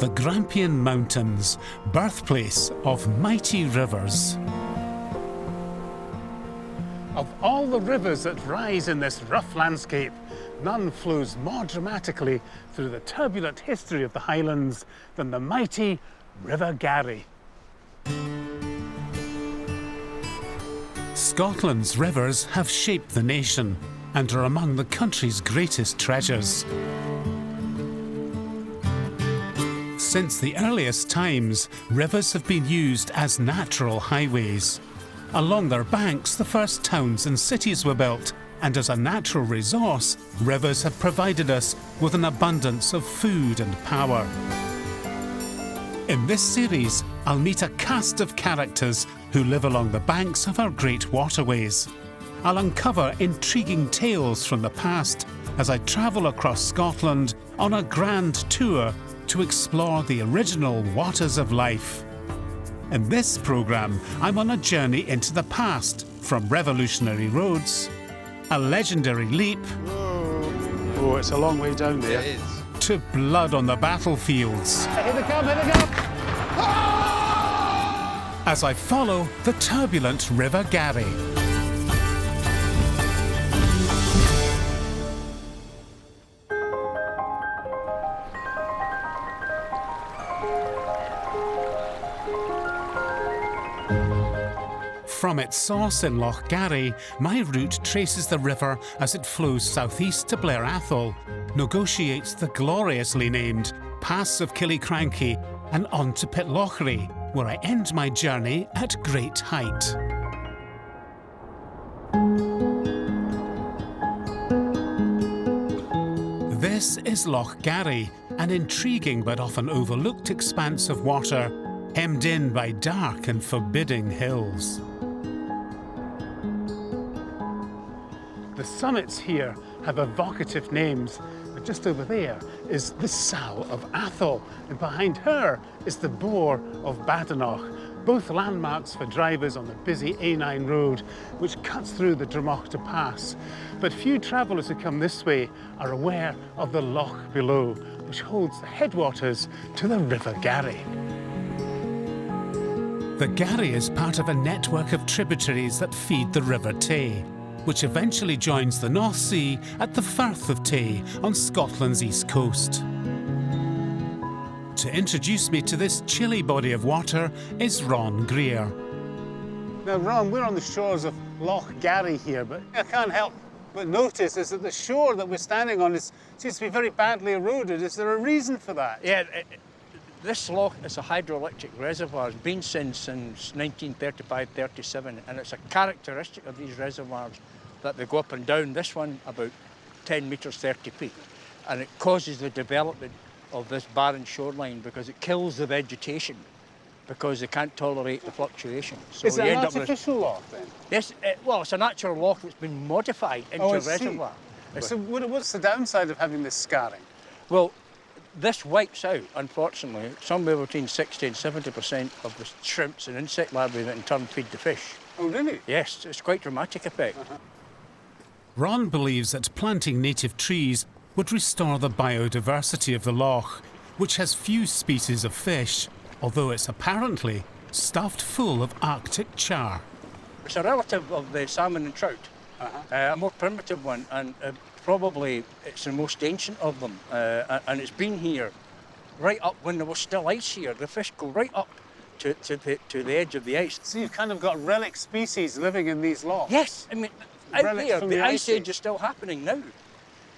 the Grampian Mountains, birthplace of mighty rivers. Of all the rivers that rise in this rough landscape, none flows more dramatically through the turbulent history of the Highlands than the mighty River Garry. Scotland's rivers have shaped the nation and are among the country's greatest treasures. Since the earliest times, rivers have been used as natural highways. Along their banks, the first towns and cities were built, and as a natural resource, rivers have provided us with an abundance of food and power. In this series, I'll meet a cast of characters who live along the banks of our great waterways. I'll uncover intriguing tales from the past as I travel across Scotland on a grand tour to explore the original waters of life. In this programme, I'm on a journey into the past, from revolutionary roads, a legendary leap, Oh, it's a long way down there. It is. to blood on the battlefields. Here they come, here they come! As I follow the turbulent River Garry. From its source in Loch Garry, my route traces the river as it flows southeast to Blair Athol, negotiates the gloriously named Pass of Killiecrankie, and on to Pitlochry, where I end my journey at great height. This is Loch Garry, an intriguing but often overlooked expanse of water, hemmed in by dark and forbidding hills. The summits here have evocative names, but just over there is the Sow of Athol, and behind her is the Boar of Badenoch, both landmarks for drivers on the busy A9 road which cuts through the Dromachta Pass. But few travellers who come this way are aware of the loch below, which holds the headwaters to the River Garry. The Garry is part of a network of tributaries that feed the River Tay, which eventually joins the North Sea at the Firth of Tay on Scotland's east coast. To introduce me to this chilly body of water is Ron Greer. Now, Ron, we're on the shores of Loch Garry here, but I can't help but notice is that the shore that we're standing on seems to be very badly eroded. Is there a reason for that? Yeah, this loch is a hydroelectric reservoir. It's been since 1935-37, and it's a characteristic of these reservoirs that they go up and down. This one about 10 metres 30 feet, and it causes the development of this barren shoreline because it kills the vegetation because they can't tolerate the fluctuation. So Is it you an end up with artificial loch then? yes, well, it's a natural loch that's been modified into I a see. reservoir. So what's the downside of having this scarring? Well, this wipes out, unfortunately, somewhere between 60 and 70% of the shrimps and insect larvae that in turn feed the fish. Oh, really? Yes, it's quite dramatic effect. Ron believes that planting native trees would restore the biodiversity of the loch, which has few species of fish, although it's apparently stuffed full of Arctic char. It's a relative of the salmon and trout, a more primitive one, and probably it's the most ancient of them. And it's been here right up when there was still ice here. The fish go right up to the edge of the ice. So you've kind of got relic species living in these lochs? Yes, I mean, out Relics there, from the the ice Ice age Age. is still happening now.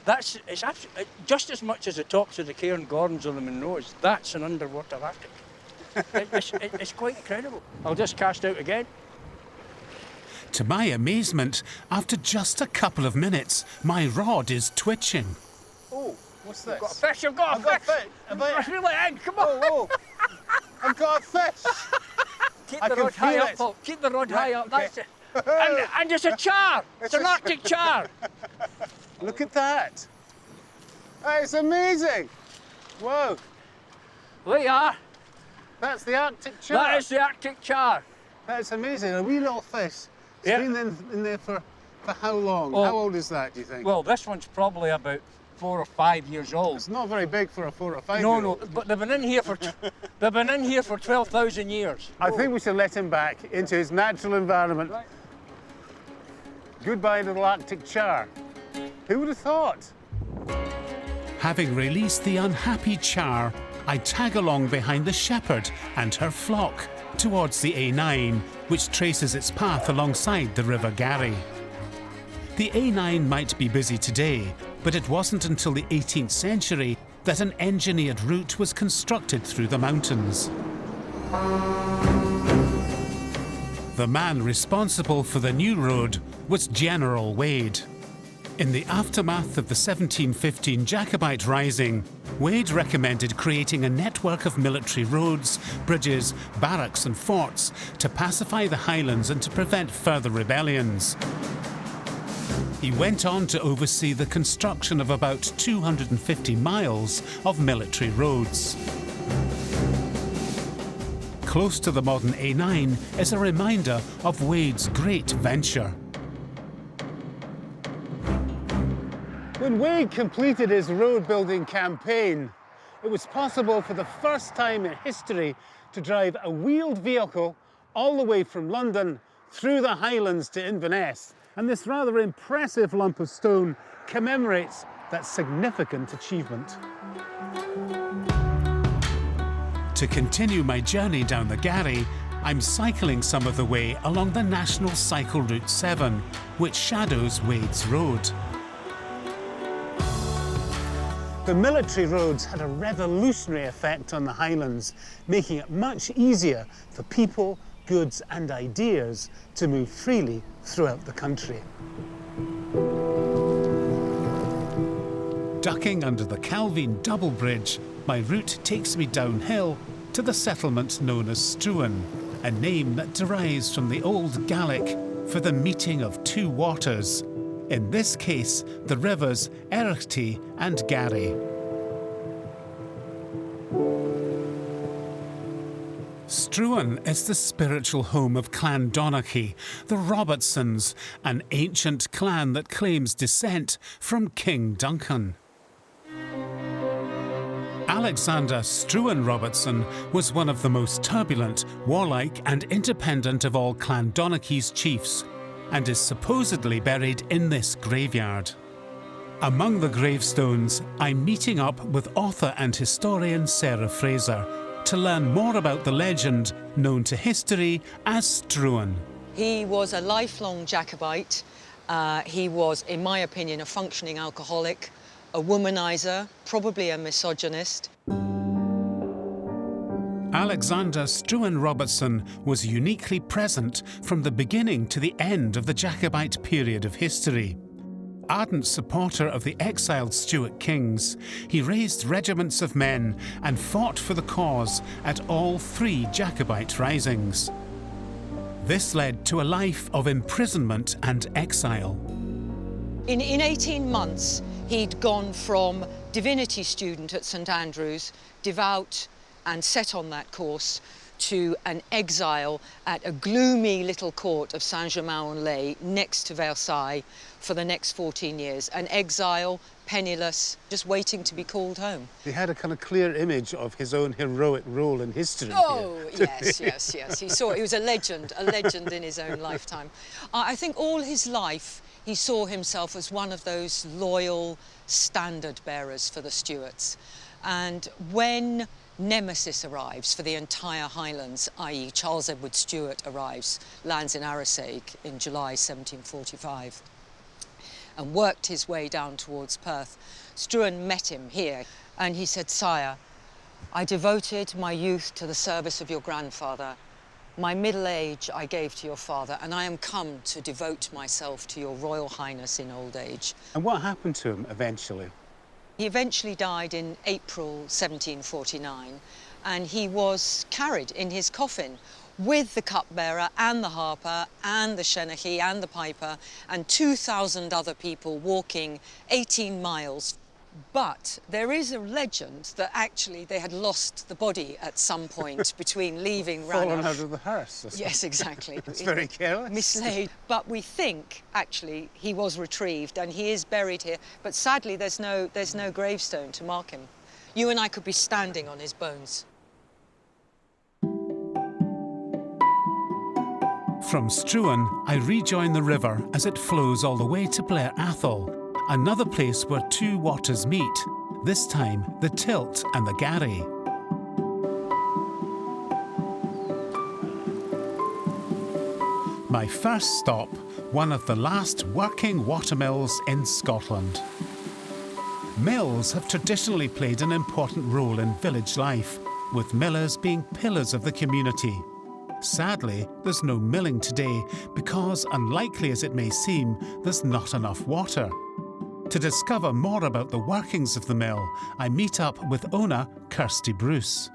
It's absolutely, just as much as the tops of the Cairngorms or the Monroes, that's an underwater Arctic. It's quite incredible. I'll just cast out again. To my amazement, after just a couple of minutes, my rod is twitching. Oh, what's this? Got a fish, I've got a fish! Let's reel it in, come on! Oh, I've got a fish! Keep I the can rod high feel up, it. Paul. Keep the rod high up, okay. that's it. And it's a char! It's an Arctic char! Look at that! That is amazing! Whoa, There you are. that's the Arctic char. That is the Arctic char. That's amazing. A wee little fish. It's Yeah. been in there for how long? Oh. How old is that, do you think? Well, this one's probably about 4 or 5 years old. It's not very big for a 4 or 5 year No, old. no, but they've been in here for they've been in here for 12,000 years. I think we should let him back into his natural environment. Goodbye to the Arctic char. Who would have thought? Having released the unhappy char, I tag along behind the shepherd and her flock towards the A9, which traces its path alongside the River Garry. The A9 might be busy today, but it wasn't until the 18th century that an engineered route was constructed through the mountains. The man responsible for the new road was General Wade. In the aftermath of the 1715 Jacobite Rising, Wade recommended creating a network of military roads, bridges, barracks and forts to pacify the Highlands and to prevent further rebellions. He went on to oversee the construction of about 250 miles of military roads. Close to the modern A9 is a reminder of Wade's great venture. When Wade completed his road-building campaign, it was possible for the first time in history to drive a wheeled vehicle all the way from London through the Highlands to Inverness. And this rather impressive lump of stone commemorates that significant achievement. To continue my journey down the Garry, I'm cycling some of the way along the National Cycle Route 7, which shadows Wade's road. The military roads had a revolutionary effect on the Highlands, making it much easier for people, goods and ideas to move freely throughout the country. Ducking under the Calvine Double Bridge, my route takes me downhill to the settlement known as Struan, a name that derives from the Old Gaelic for the meeting of two waters, in this case the rivers Erchty and Garry. Struan is the spiritual home of Clan Donachie, the Robertsons, an ancient clan that claims descent from King Duncan. Alexander Struan Robertson was one of the most turbulent, warlike and independent of all Clan Donachie's chiefs, and is supposedly buried in this graveyard. Among the gravestones, I'm meeting up with author and historian Sarah Fraser to learn more about the legend known to history as Struan. He was a lifelong Jacobite. He was, in my opinion, a functioning alcoholic, a womanizer, probably a misogynist. Alexander Struan Robertson was uniquely present from the beginning to the end of the Jacobite period of history. Ardent supporter of the exiled Stuart kings, he raised regiments of men and fought for the cause at all three Jacobite risings. This led to a life of imprisonment and exile. In 18 months, he'd gone from divinity student at St Andrews, devout and set on that course, to an exile at a gloomy little court of Saint-Germain-en-Laye next to Versailles for the next 14 years. An exile, penniless, just waiting to be called home. He had a kind of clear image of his own heroic role in history. Oh, yes. He was a legend in his own lifetime. I think all his life he saw himself as one of those loyal standard bearers for the Stuarts. And when Nemesis arrives for the entire Highlands, i.e. Charles Edward Stuart arrives, lands in Arisaig in July 1745, and worked his way down towards Perth, Struan met him here, and he said, "Sire, I devoted my youth to the service of your grandfather. My middle age I gave to your father, and I am come to devote myself to your Royal Highness in old age." And what happened to him eventually? He eventually died in April 1749, and he was carried in his coffin with the cupbearer and the harper and the shennachie and the piper and 2,000 other people walking 18 miles. But there is a legend that actually they had lost the body at some point between leaving Rannoch. Fallen out of the hearse. Yes, exactly. It's very careless. Mislaid. But we think, actually, he was retrieved and he is buried here. But sadly, there's no gravestone to mark him. You and I could be standing on his bones. From Struan, I rejoin the river as it flows all the way to Blair Athol, another place where two waters meet, this time the Tilt and the Garry. My first stop, one of the last working watermills in Scotland. Mills have traditionally played an important role in village life, with millers being pillars of the community. Sadly, there's no milling today because, unlikely as it may seem, there's not enough water. To discover more about the workings of the mill, I meet up with owner Kirsty Bruce.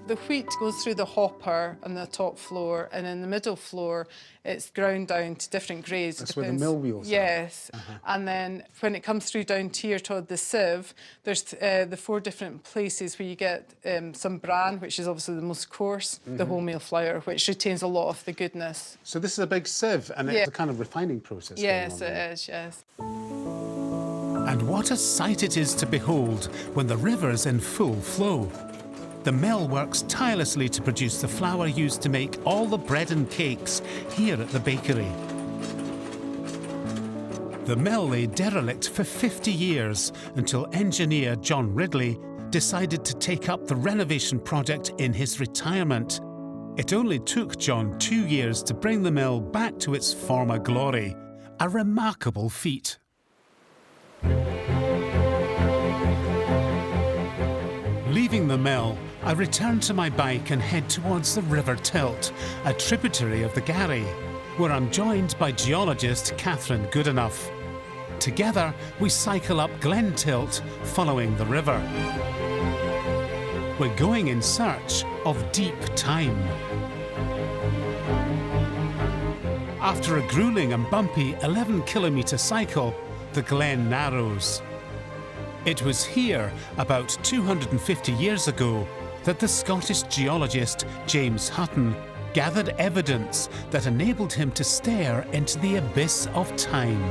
The wheat goes through the hopper on the top floor, and in the middle floor it's ground down to different grades. That's where the mill wheels are. Yes. And then when it comes through down here toward the sieve, there's the 4 different places where you get some bran, which is obviously the most coarse, the wholemeal flour, which retains a lot of the goodness. So this is a big sieve, and it's a kind of refining process. Yes, going on it is, yes. And what a sight it is to behold when the river's in full flow. The mill works tirelessly to produce the flour used to make all the bread and cakes here at the bakery. The mill lay derelict for 50 years until engineer John Ridley decided to take up the renovation project in his retirement. It only took John 2 years to bring the mill back to its former glory, a remarkable feat. Leaving the mill, I return to my bike and head towards the River Tilt, a tributary of the Garry, where I'm joined by geologist Catherine Goodenough. Together, we cycle up Glen Tilt, following the river. We're going in search of deep time. After a grueling and bumpy 11-kilometre cycle, the glen narrows. It was here, about 250 years ago, that the Scottish geologist James Hutton gathered evidence that enabled him to stare into the abyss of time.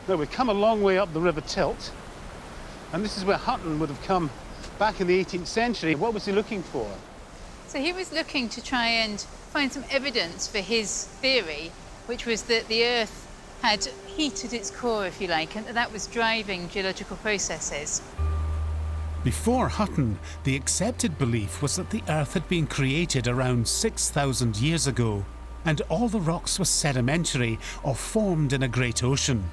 Now, we've come a long way up the River Tilt, and this is where Hutton would have come back in the 18th century. What was he looking for? So he was looking to try and find some evidence for his theory, which was that the Earth had heat at its core, if you like, and that was driving geological processes. Before Hutton, the accepted belief was that the Earth had been created around 6,000 years ago, and all the rocks were sedimentary or formed in a great ocean.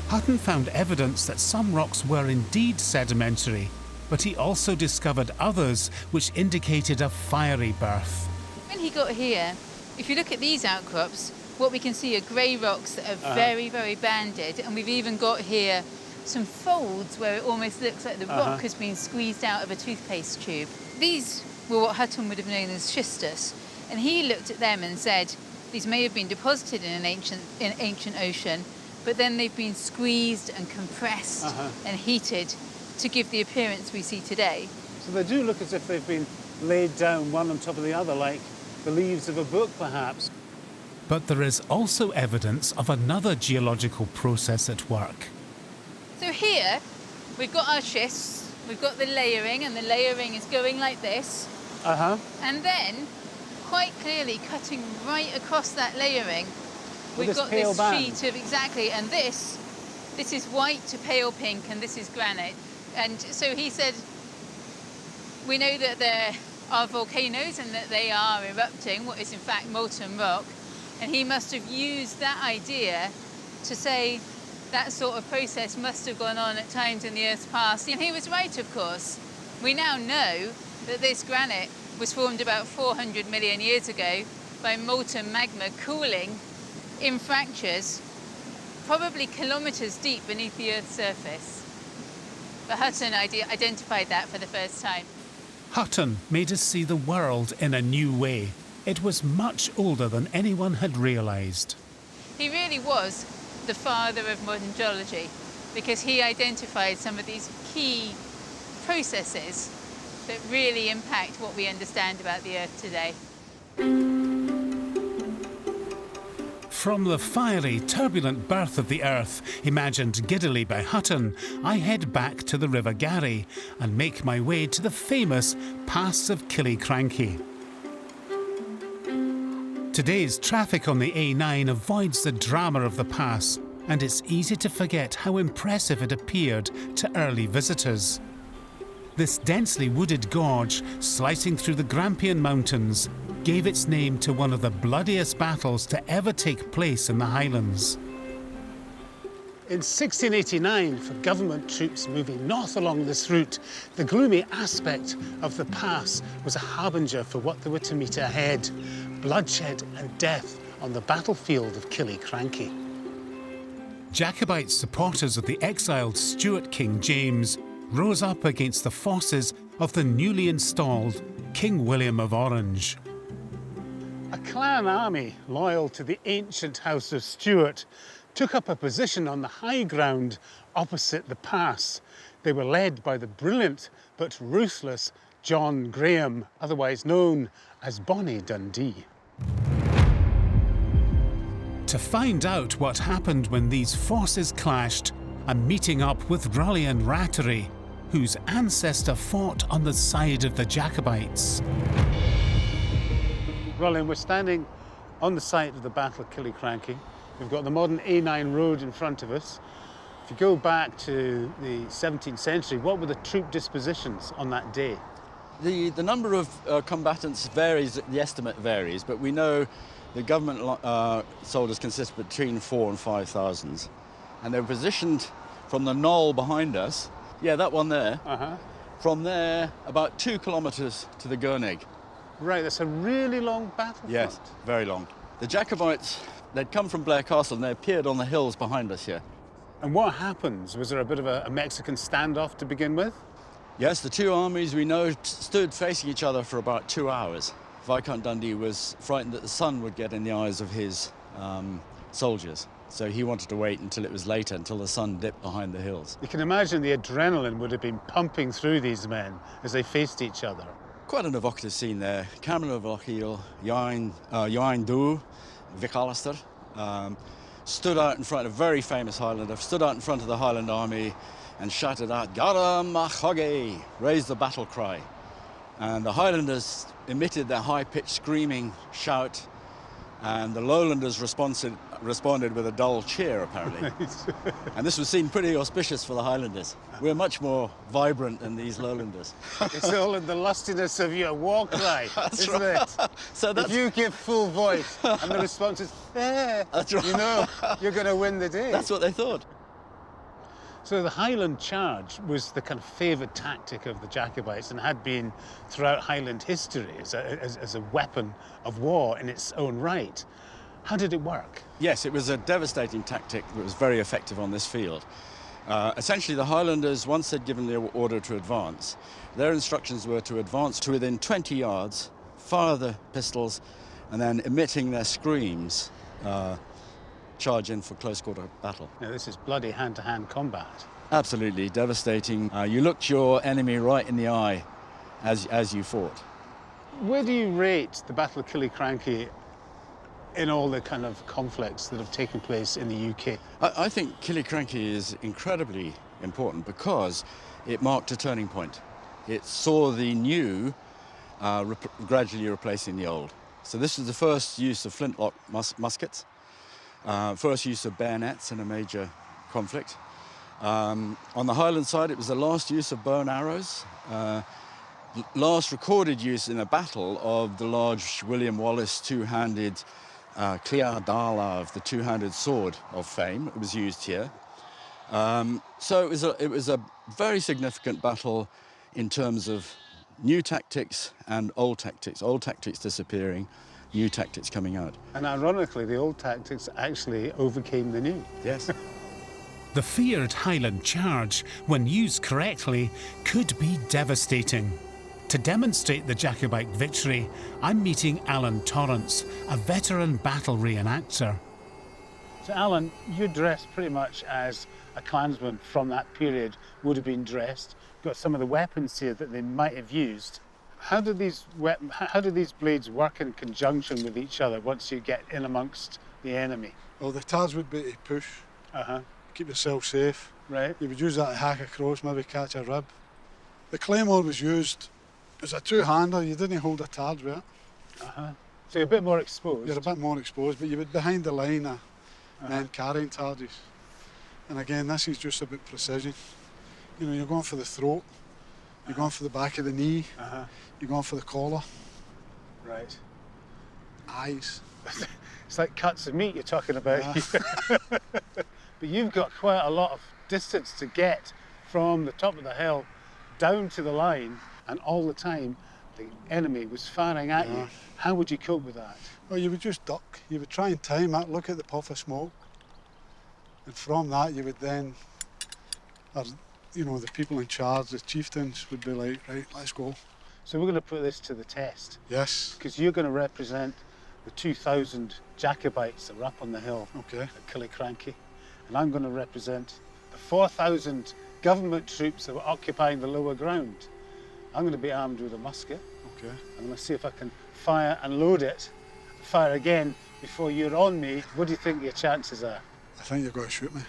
Hutton found evidence that some rocks were indeed sedimentary, but he also discovered others which indicated a fiery birth. When he got here, if you look at these outcrops, what we can see are grey rocks that are very, very banded, and we've even got here some folds where it almost looks like the rock has been squeezed out of a toothpaste tube. These were what Hutton would have known as schistous, and he looked at them and said these may have been deposited in an ancient ocean, but then they've been squeezed and compressed and heated to give the appearance we see today. So they do look as if they've been laid down one on top of the other, like the leaves of a book, perhaps. But there is also evidence of another geological process at work. So here, we've got our schists, we've got the layering, and the layering is going like this. And then, quite clearly, cutting right across that layering, we've got this sheet of, exactly, and this is white to pale pink, and this is granite. And so he said, we know that there are volcanoes and that they are erupting, what is in fact molten rock. And he must have used that idea to say that sort of process must have gone on at times in the Earth's past. And he was right, of course. We now know that this granite was formed about 400 million years ago by molten magma cooling in fractures, probably kilometres deep beneath the Earth's surface. But Hutton identified that for the first time. Hutton made us see the world in a new way. It was much older than anyone had realised. He really was the father of modern geology because he identified some of these key processes that really impact what we understand about the Earth today. From the fiery, turbulent birth of the Earth, imagined giddily by Hutton, I head back to the River Garry and make my way to the famous Pass of Killiecrankie. Today's traffic on the A9 avoids the drama of the pass, and it's easy to forget how impressive it appeared to early visitors. This densely wooded gorge, slicing through the Grampian Mountains, gave its name to one of the bloodiest battles to ever take place in the Highlands. In 1689, for government troops moving north along this route, the gloomy aspect of the pass was a harbinger for what they were to meet ahead: bloodshed and death on the battlefield of Killiecrankie. Jacobite supporters of the exiled Stuart King James rose up against the forces of the newly installed King William of Orange. A clan army loyal to the ancient House of Stuart took up a position on the high ground opposite the pass. They were led by the brilliant but ruthless John Graham, otherwise known as Bonnie Dundee. To find out what happened when these forces clashed, I'm meeting up with Rullian Rattery, whose ancestor fought on the side of the Jacobites. Rullian, we're standing on the site of the Battle of Killiecrankie. We've got the modern A9 road in front of us. If you go back to the 17th century, what were the troop dispositions on that day? The number of combatants varies, the estimate varies, but we know the government soldiers consist between 4,000 and 5,000. And they were positioned from the knoll behind us, yeah, that one there, from there about 2 kilometres to the Gurnig. Right, that's a really long battlefront. Yes, very long. The Jacobites, they'd come from Blair Castle and they appeared on the hills behind us here. And what happens? Was there a bit of a Mexican standoff to begin with? Yes, the two armies we know stood facing each other for about 2 hours. Viscount Dundee was frightened that the sun would get in the eyes of his soldiers. So he wanted to wait until it was later, until the sun dipped behind the hills. You can imagine the adrenaline would have been pumping through these men as they faced each other. Quite an evocative scene there. Cameron of Lochiel, Join Du, Vic Alistair, stood out in front, a very famous Highlander, stood out in front of the Highland army and shouted out, "Gara Machogge," raised the battle cry. And the Highlanders emitted their high-pitched screaming shout, and the Lowlanders responded with a dull cheer, apparently. And this was seen pretty auspicious for the Highlanders. We're much more vibrant than these Lowlanders. It's all in the lustiness of your war cry, isn't it? So if you give full voice and the response is, eh, that's right. You know you're going to win the day. That's what they thought. So the Highland charge was the kind of favoured tactic of the Jacobites and had been throughout Highland history as a weapon of war in its own right. How did it work? Yes, it was a devastating tactic that was very effective on this field. Essentially, the Highlanders, once they'd given the order to advance, their instructions were to advance to within 20 yards, fire the pistols, and then emitting their screams, charge in for close quarter battle. Now, this is bloody hand-to-hand combat. Absolutely devastating. You looked your enemy right in the eye as you fought. Where do you rate the Battle of Killiecrankie in all the kind of conflicts that have taken place in the UK? I think Killiecrankie is incredibly important because it marked a turning point. It saw the new gradually replacing the old. So this was the first use of flintlock muskets, first use of bayonets in a major conflict. On the Highland side, it was the last use of bow and arrows, last recorded use in a battle of the large William Wallace two-handed Clear Dala of the two-handed sword of fame. It was used here. So it was a very significant battle in terms of new tactics and old tactics disappearing, new tactics coming out. And ironically, the old tactics actually overcame the new. Yes. The feared Highland charge, when used correctly, could be devastating. To demonstrate the Jacobite victory, I'm meeting Alan Torrance, a veteran battle reenactor. So Alan, you're dressed pretty much as a clansman from that period would have been dressed. Got some of the weapons here that they might have used. How do these blades work in conjunction with each other once you get in amongst the enemy? Well, the tads would be to push, keep yourself safe. Right. You would use that to hack across, maybe catch a rib. The claymore was used as a two-hander. You didn't hold a tad with it. So you're a bit more exposed. You're a bit more exposed, but you would behind the line of men carrying tardies. And again, this is just about precision. You know, you're going for the throat, you're going for the back of the knee, you're going for the collar. Right. Eyes. It's like cuts of meat you're talking about. Yeah. But you've got quite a lot of distance to get from the top of the hill down to the line, and all the time the enemy was firing at you. How would you cope with that? Well, you would just duck. You would try and time it, look at the puff of smoke. And from that you would then, you know, the people in charge, the chieftains would be like, right, let's go. So we're going to put this to the test. Yes. Because you're going to represent the 2,000 Jacobites that are up on the hill at Killiecrankie. And I'm going to represent the 4,000 government troops that were occupying the lower ground. I'm going to be armed with a musket. Okay. I'm going to see if I can fire and load it, fire again before you're on me. What do you think your chances are? I think you've got to shoot me.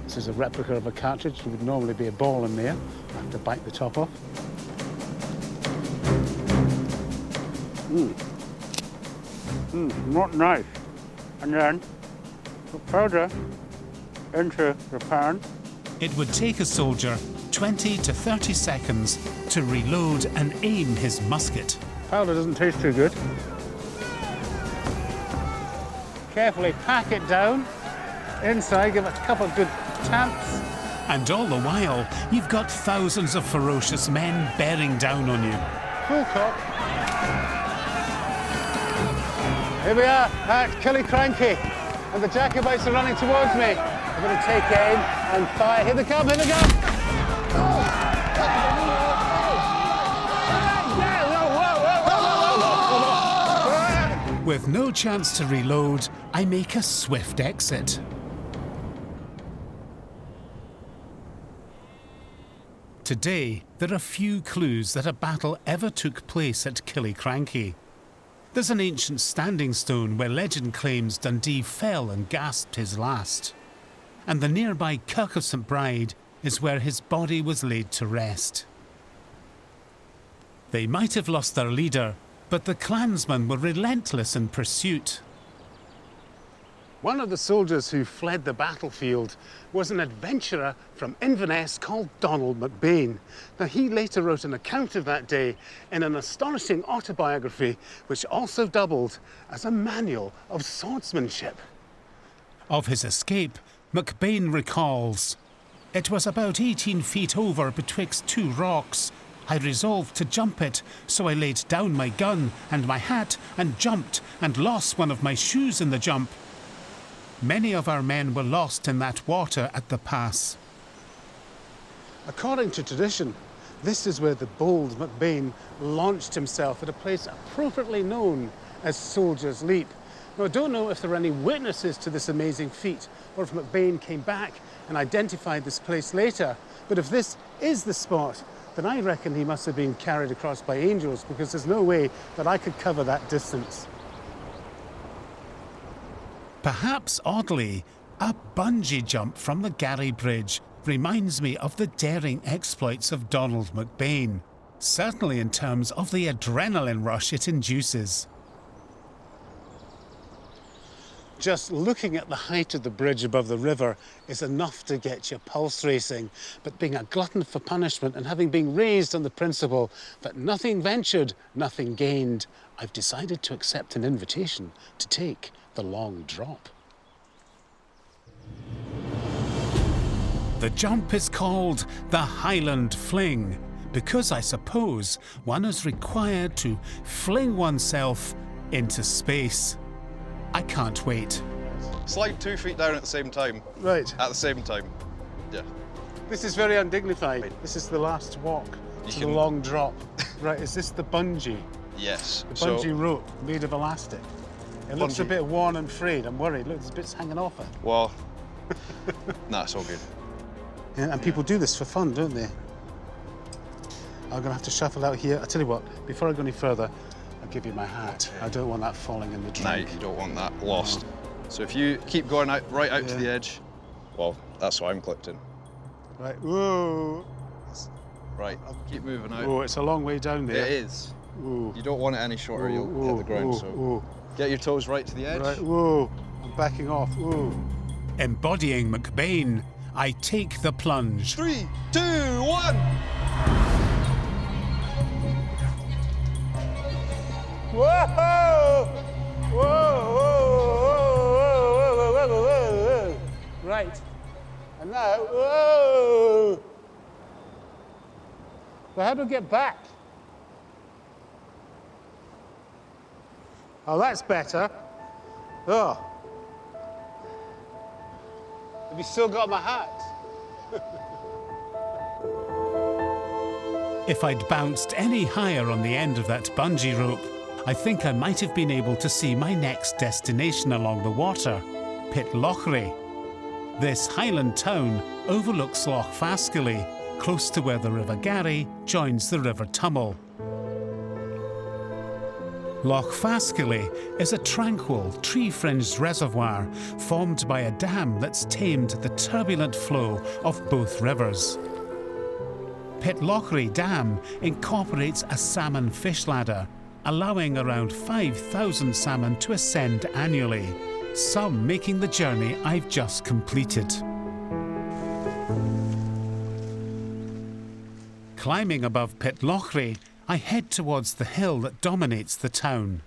This is a replica of a cartridge. There would normally be a ball in there. I have to bite the top off. Not nice. And then put powder into the pan. It would take a soldier 20 to 30 seconds to reload and aim his musket. Powder doesn't taste too good. Carefully pack it down. Inside, give it a couple of good taps. And all the while, you've got thousands of ferocious men bearing down on you. Full cock. Here we are at Killiecrankie, and the Jacobites are running towards me. I'm going to take aim and fire. Here they come, here they come! With no chance to reload, I make a swift exit. Today, there are few clues that a battle ever took place at Killiecrankie. There's an ancient standing stone where legend claims Dundee fell and gasped his last. And the nearby Kirk of St Bride is where his body was laid to rest. They might have lost their leader, but the clansmen were relentless in pursuit. One of the soldiers who fled the battlefield was an adventurer from Inverness called Donald MacBain. Now, he later wrote an account of that day in an astonishing autobiography, which also doubled as a manual of swordsmanship. Of his escape, MacBain recalls, "It was about 18 feet over betwixt two rocks. I resolved to jump it, so I laid down my gun and my hat and jumped and lost one of my shoes in the jump. Many of our men were lost in that water at the pass." According to tradition, this is where the bold MacBain launched himself at a place appropriately known as Soldier's Leap. Now, I don't know if there are any witnesses to this amazing feat, or if MacBain came back and identified this place later, but if this is the spot, then I reckon he must have been carried across by angels, because there's no way that I could cover that distance. Perhaps oddly, a bungee jump from the Garry Bridge reminds me of the daring exploits of Donald MacBain, certainly in terms of the adrenaline rush it induces. Just looking at the height of the bridge above the river is enough to get your pulse racing. But being a glutton for punishment and having been raised on the principle that nothing ventured, nothing gained, I've decided to accept an invitation to take the long drop. The jump is called the Highland Fling, because I suppose one is required to fling oneself into space. I can't wait. slide 2 feet down at the same time. Right. At the same time. Yeah. This is very undignified. This is the last walk to the long drop. Right, is this the bungee? Yes. The bungee rope made of elastic. It looks a bit worn and frayed. I'm worried. Look, there's bits hanging off it. Well, nah, it's all good. Yeah, and people do this for fun, don't they? I'm gonna have to shuffle out here. I'll tell you what, before I go any further, I'll give you my hat. I don't want that falling in the drink. No, you don't want that lost. No. So if you keep going out, right out to the edge, well, that's what I'm clipped in. Right, whoa. Right, keep moving out. Oh, it's a long way down there. It is. Ooh. You don't want it any shorter, you'll hit the ground, so get your toes right to the edge. Right, whoa, I'm backing off, whoa. Embodying McBain, I take the plunge. 3, 2, 1! Whoa! Whoa! Whoa! Whoa! Whoa! Whoa! Right. And now, whoa! So how do we get back? Oh, that's better. Oh. Have you still got my hat? If I'd bounced any higher on the end of that bungee rope, I think I might have been able to see my next destination along the water, Pitlochry. This highland town overlooks Loch Fascally, close to where the River Garry joins the River Tummel. Loch Fascally is a tranquil, tree-fringed reservoir formed by a dam that's tamed the turbulent flow of both rivers. Pitlochry Dam incorporates a salmon fish ladder, allowing around 5,000 salmon to ascend annually, some making the journey I've just completed. Climbing above Pitlochry, I head towards the hill that dominates the town.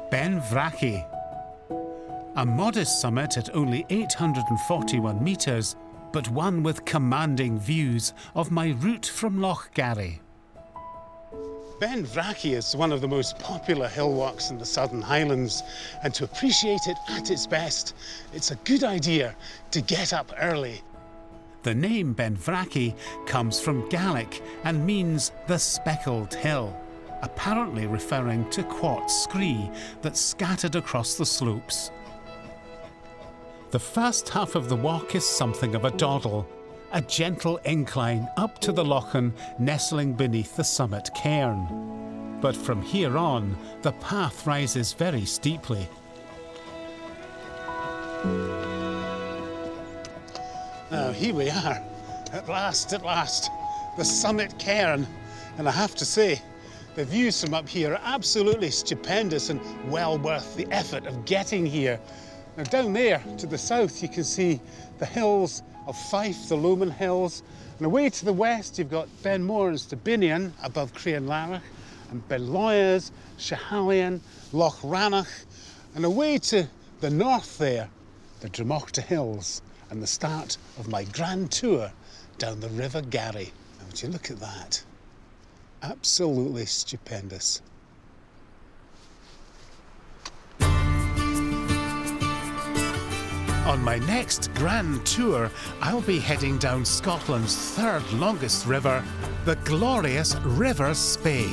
Ben Vrachie. A modest summit at only 841 metres, but one with commanding views of my route from Loch Garry. Ben Vrachie is one of the most popular hill walks in the Southern Highlands, and to appreciate it at its best, it's a good idea to get up early. The name Ben Vrachie comes from Gaelic and means the speckled hill, apparently referring to quartz scree that's scattered across the slopes. The first half of the walk is something of a dawdle, a gentle incline up to the Lochan nestling beneath the summit cairn. But from here on, the path rises very steeply. Now, here we are, at last, the summit cairn. And I have to say, the views from up here are absolutely stupendous and well worth the effort of getting here. Now, down there to the south, you can see the hills of Fife, the Lomond Hills. And away to the west, you've got Ben Moran's to Binion above Crianlarich, and Benloyers, Schehallien, Loch Rannoch. And away to the north there, the Dromachta Hills, and the start of my grand tour down the River Garry. Now, would you look at that? Absolutely stupendous. On my next grand tour, I'll be heading down Scotland's third longest river, the glorious River Spey.